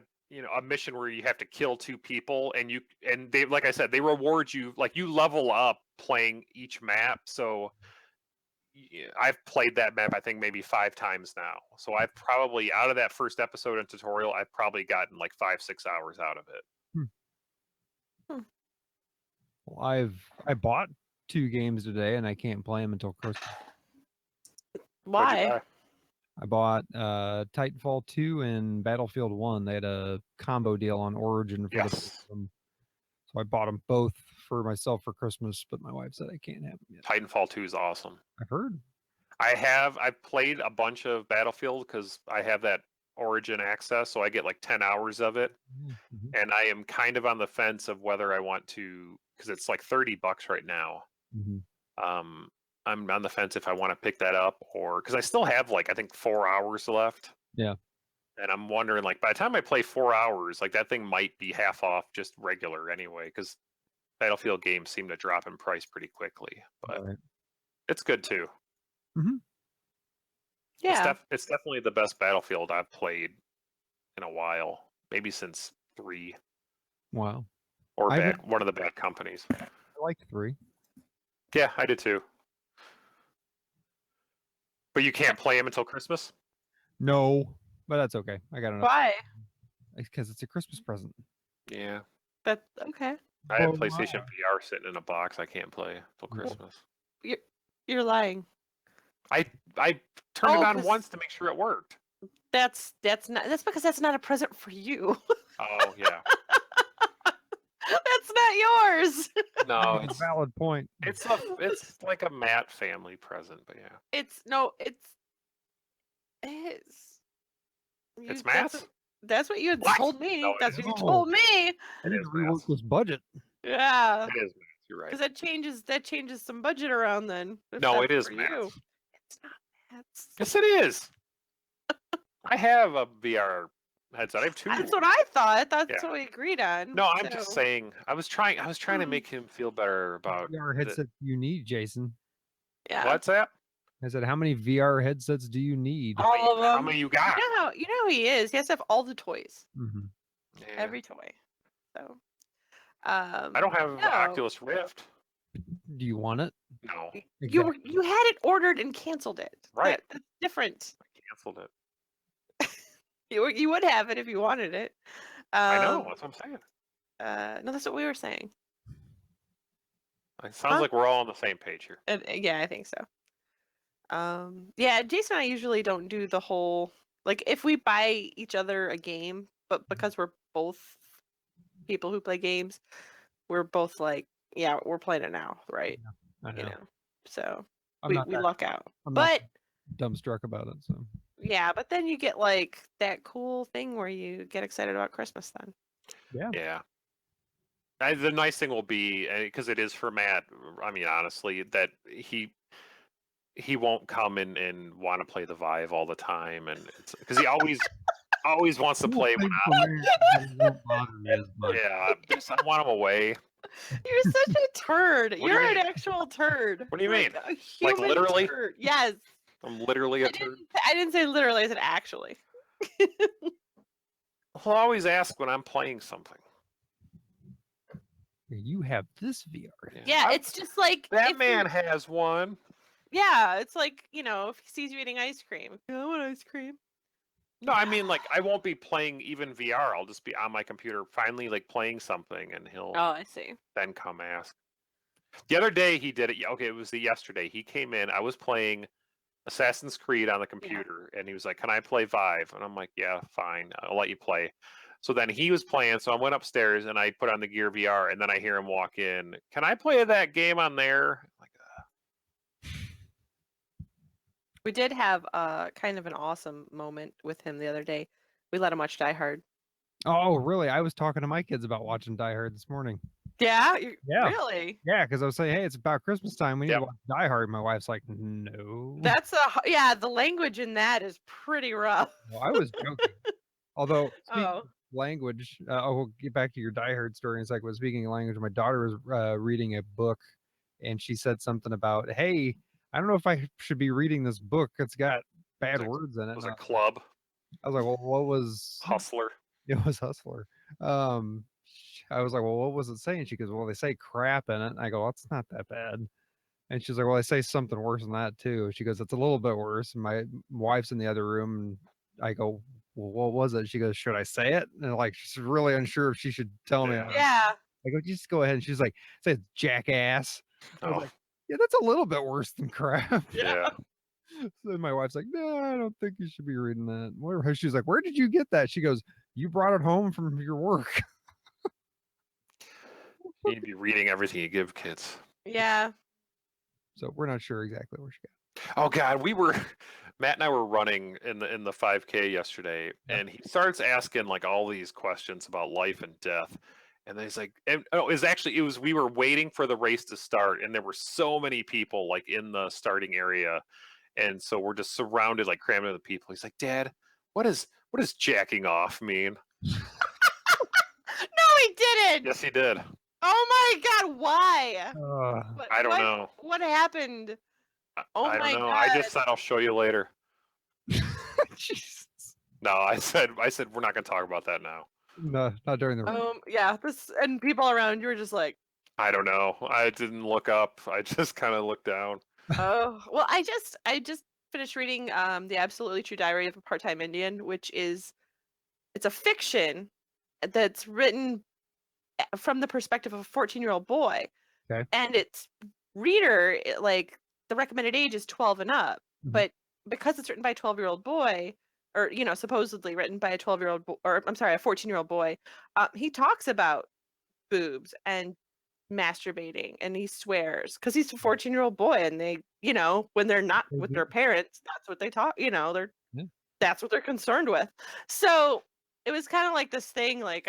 mission where you have to kill 2 people, and they, like I said, they reward you, you level up playing each map. So I've played that map, I think, maybe 5 times now. So I've probably, out of that first episode and tutorial, I've probably gotten like 5-6 hours out of it. Well, I bought 2 games today, and I can't play them until Christmas. What'd you Why? buy? I bought Titanfall 2 and Battlefield 1. They had a combo deal on Origin for the both Yes. of them. So I bought them both for myself for Christmas, but my wife said I can't have them yet. Titanfall 2 is awesome. I've heard. I've played a bunch of Battlefield because I have that Origin access, so I get like 10 hours of it. Mhm. And I am kind of on the fence of whether I want to, because it's like $30 right now. Mhm. I'm on the fence if I want to pick that up, or because I still have like I think 4 hours left. Yeah. And I'm wondering, like, by the time I play 4 hours, like that thing might be half off just regular anyway, because Battlefield games seem to drop in price pretty quickly. But Right. it's good too. Yeah. It's definitely the best Battlefield I've played in a while, maybe since 3 Wow. or I one of the Bad Companies. I like 3. Yeah, I did too. But you can't play them until Christmas? No, but that's okay. I got enough. Why? Because it's a Christmas present. Yeah. But okay. I have Well, PlayStation VR sitting in a box I can't play till Christmas. You're lying. I turned it on 'cause once to make sure it worked. that's because that's not a present for you. Oh yeah. That's not yours. No, That's a valid point. it's like a Matt family present, but yeah. It's his. It's Matt's? That's what you had What? told me. No, it That's what you isn't. told me. I It need is to rework Matt's. this budget. Yeah. It is Matt's. You're right. Because that changes some budget around then. if No, that's it is for Matt's. you. It's not Matt's. Yes, it is. I have a VR headset. I have 2. That's what I thought. That's Yeah. what we agreed on. No, I'm just so- saying. I was trying to make him feel better about VR headset you need, Jason. Yeah. What's that? I said, how many VR headsets do you need? All of them. How many you got? You know how he is. He has to have all the toys. Mhm. Yeah. Every toy. So. I don't have no. Oculus Rift. Do you want it? No, You had it ordered and canceled it. Right. That's different. I canceled it. You would have it if you wanted it. I know. That's what I'm saying. No, that's what we were saying. It sounds like we're all on the same page here. Yeah, I think so. Yeah, Jason and I usually don't do the whole like if we buy each other a game, but because we're both people who play games, we're both like, yeah, we're playing it now, right? I know. You know, so I'm we not that- luck out. I'm But not dumbstruck about it. So yeah, but then you get like that cool thing where you get excited about Christmas then. Yeah. The nice thing will be, because it is for Matt, I mean, honestly, that he won't come and want to play the Vive all the time, and it's because he always wants to play when I want him away. You're such a turd. What do you You're an mean? actual turd. What do you Like mean? a Like human literally? turd. Yes. I'm literally a turd. I didn't say literally. I said actually. He'll always ask when I'm playing something. You have this VR. Yeah, it's just like that if man you- has one. Yeah, it's like, you know, if he sees you eating ice cream. I want ice cream. No, I mean, like, I won't be playing even VR. I'll just be on my computer, finally, like, playing something, and he'll Oh, I see. then come ask. The other day he did it. Okay, it was yesterday. He came in. I was playing Assassin's Creed on the computer, and he was like, "Can I play Vive?" And I'm like, "Yeah, fine. I'll let you play." So then he was playing. So I went upstairs and I put on the Gear VR, and then I hear him walk in. "Can I play that game on there?" I'm like, We did have kind of an awesome moment with him the other day. We let him watch Die Hard. Oh, really? I was talking to my kids about watching Die Hard this morning. Yeah? Yeah. Really? Yeah, because I was saying, hey, it's about Christmas time. We need Yep. to watch Die Hard. My wife's like, no. That's the language in that is pretty rough. Well, I was joking. Although, speaking Oh. of language, I'll get back to your Die Hard story in a second. But speaking of language, my daughter was reading a book, and she said something about, hey, I don't know if I should be reading this book. It's got bad words in it. "It was And a club I was like, well, what was... hustler." It was Hustler. I was like, well, what was it saying? She goes, well, they say crap in it. And I go, well, it's not that bad. And she's like, well, I say something worse than that too. She goes, it's a little bit worse. And my wife's in the other room, and I go, well, what was it? She goes, should I say it? And like, she's really unsure if she should tell me. Yeah. I go, just go ahead. And she's like, say it's jackass. I was Oh, like, yeah, that's a little bit worse than crap. yeah. So my wife's like, no, I don't think you should be reading that. She's like, where did you get that? She goes, you brought it home from your work. You need to be reading everything you give kids. Yeah. So we're not sure exactly where she got. Oh God, Matt and I were running in the 5K yesterday, and he starts asking like all these questions about life and death. And then he's like, we were waiting for the race to start, and there were so many people like in the starting area. And so we're just surrounded, like crammed with people. He's like, Dad, what does jacking off mean? No, he didn't. Yes, he did. Oh my God, why? I don't know. What happened? Oh I don't my know. God. I just said I'll show you later. Jesus. No, I said we're not going to talk about that now. No, not during the. Yeah. And people around you were just like, I don't know. I didn't look up. I just kind of looked down. oh well. I just finished reading The Absolutely True Diary of a Part-Time Indian, which it's a fiction that's written from the perspective of a 14-year-old boy. Okay. And its reader, like the recommended age is 12 and up, but because it's written by a 12-year-old boy, or supposedly written by a 12-year-old or I'm sorry, a 14-year-old boy, he talks about boobs and masturbating, and he swears because he's a 14-year-old boy, and they, when they're not with their parents, that's what they talk. That's what they're concerned with. So it was kind of like this thing, like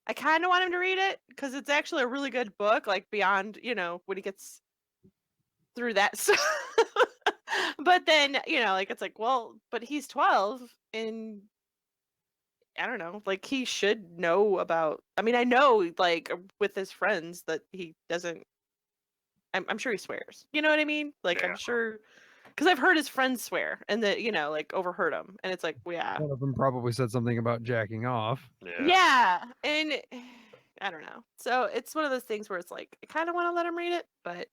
I kind of want him to read it because it's actually a really good book, like beyond, when he gets through that stuff. But then, like, it's like, well, but he's 12 and I don't know, like he should know about, I mean, I know like with his friends that he doesn't, I'm sure he swears. You know what I mean? Like, Yeah. I'm sure, because I've heard his friends swear and that, like overheard him. And it's like, well, yeah. One of them probably said something about jacking off. Yeah. And I don't know. So it's one of those things where it's like, I kind of want to let him read it, but.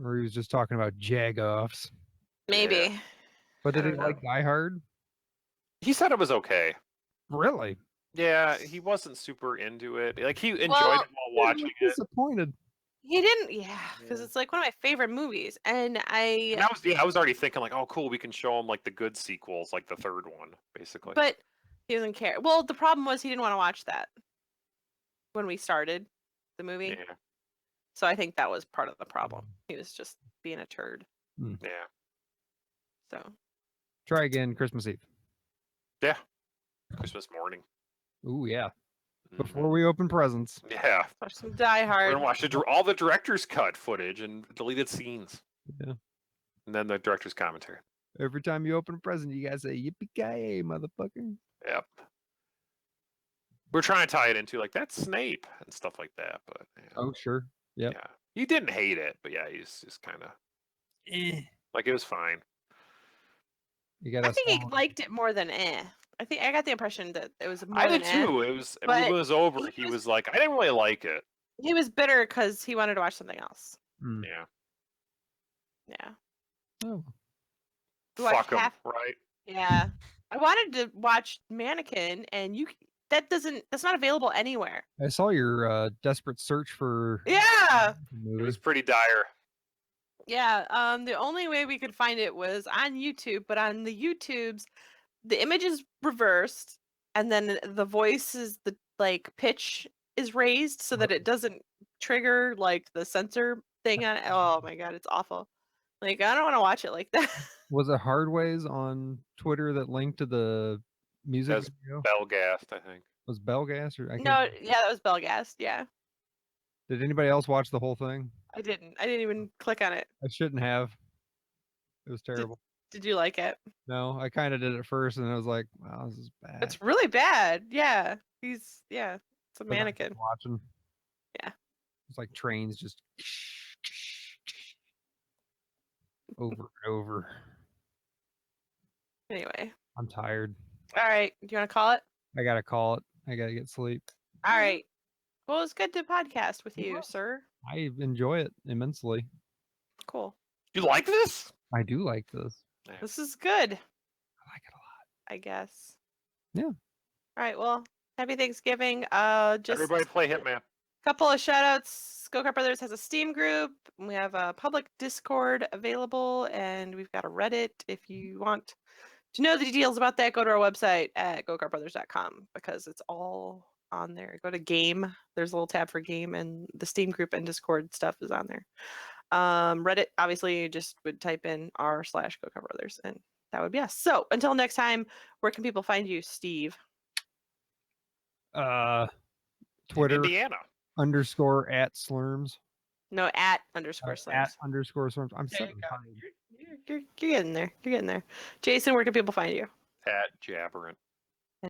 Or he was just talking about jag-offs. Maybe. Yeah. But did he like Die Hard? He said it was okay. Really? Yeah, he wasn't super into it. Like he enjoyed it Well, while watching it. Disappointed. He didn't, because it's like one of my favorite movies, and I was already thinking like, oh, cool, we can show him like the good sequels, like the third one, basically. But he doesn't care. Well, the problem was he didn't want to watch that when we started the movie. Yeah. So I think that was part of the problem. He was just being a turd. Yeah. So. Try again Christmas Eve. Yeah. Christmas morning. Ooh, yeah. Before we open presents. Yeah. Watch some Die Hard. We're gonna watch all the director's cut footage and deleted scenes. Yeah. And then the director's commentary. Every time you open a present, you guys say yippee-ki-yay, motherfucker. Yep. We're trying to tie it into like that's Snape and stuff like that, but oh sure. Yep. Yeah. He didn't hate it, but yeah, he's just kind of like it was fine. I think he liked it more than I think I got the impression that it was more I than did too. It was when it was over. He was like, I didn't really like it. He was bitter because he wanted to watch something else. Yeah. Yeah. Oh. Fuck him, right? Yeah. I wanted to watch Mannequin, and that's not available anywhere. I saw your desperate search for. Yeah. It was pretty dire. Yeah. The only way we could find it was on YouTube, but on the YouTubes, the image is reversed, and then the voice is the pitch is raised so that it doesn't trigger like the censor thing on it. Oh my God, it's awful. Like, I don't want to watch it like that. Was it Hardways on Twitter that linked to the music video? Belgast, I think. Was Belgast or No, yeah, that was Belgast. Yeah. Did anybody else watch the whole thing? I didn't even click on it. I shouldn't have. It was terrible. Did you like it? No, I kind of did at first, and I was like, "Wow, this is bad." It's really bad. Yeah, it's a mannequin. Watching. Yeah. It's like trains just over and over. Anyway. I'm tired. All right. Do you want to call it? I gotta call it. I gotta get sleep. All right. Well, it's good to podcast with It you, was. sir. I enjoy it immensely. Cool. You like this? I do like this. This is good, I like it a lot. I guess. Yeah. All right. Well, happy Thanksgiving. Just Everybody play Hitman. couple of shout outs. Kart Brothers has a Steam group. We have a public Discord available, and we've got a Reddit. If you want to know the details about that, go to our website at gokartbrothers.com because it's all on there. Go to game. There's a little tab for game, and the Steam group and Discord stuff is on there. Reddit, obviously, you just would type in r/GoKartBrothers, and that would be us. So until next time, where can people find you, Steve? Twitter Indiana. _ at Slurms. No, at _ At Slurms. _ Slurms. I'm There so you go. tired. You're getting there. You're getting there. Jason, where can people find you? At Jabberant.